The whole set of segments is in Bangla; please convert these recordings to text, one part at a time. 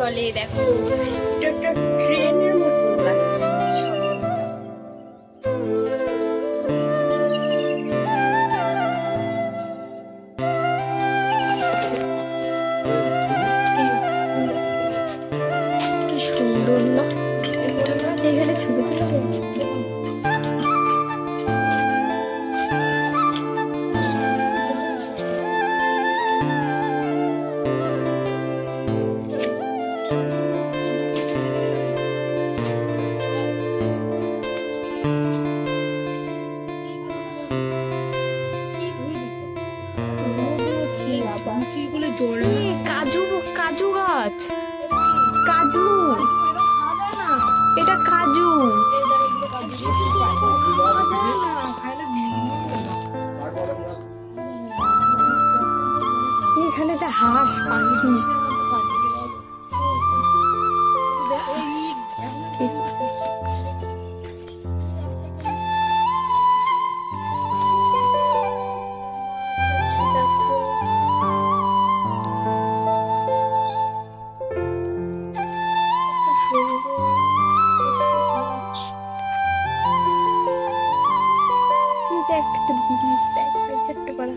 চলে। দেখো এটা একটা ট্রেনের মতো লাগছে। কি সুন্দর না, এখানে ছবি তুলে কাজু, কাজু গাছ, কাজু, এটা কাজু। এখানে একটা হাঁস পাখি। একটা ব্রিজ একটা করা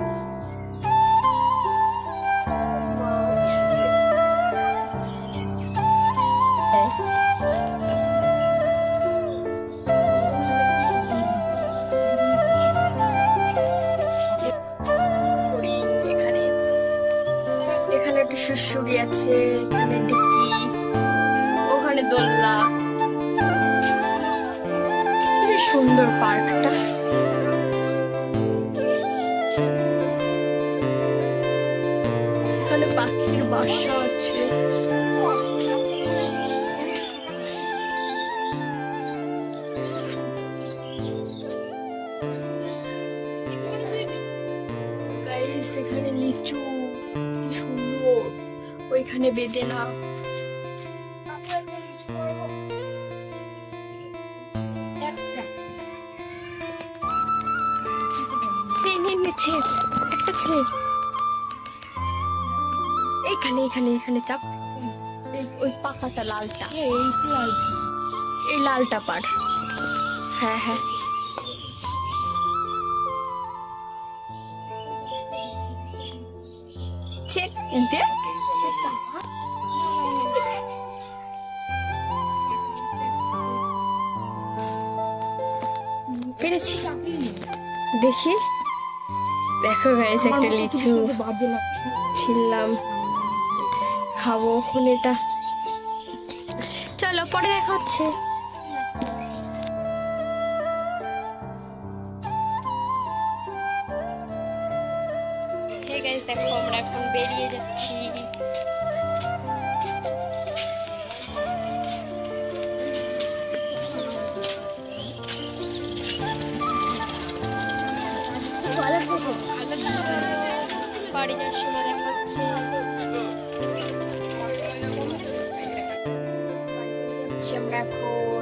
এখানে একটা সুড়সুড়ি আছে, এখানে ডিকি, ওখানে দোলনা। সুন্দর পার্কটা। এখানে পাখির বাসা আছে। এখানে লিচু, কি সুন্দর। ওইখানে বেদেনা। একটা ছেড় এইখানে এখানে এখানে চাপ। ওই পাকাটা লালটা, এই লালটা পার। হ্যাঁ হ্যাঁ, দেখ পেরেছি। দেখি, দেখো গাইস, একটা লিচু ছিললাম, খাবো এখন এটা। চলো পরে দেখা হচ্ছে। দেখো আমরা এখন বেরিয়ে যাচ্ছি। বাড়ি যাওয়ার সময় দেখা হচ্ছে। আমরা এখন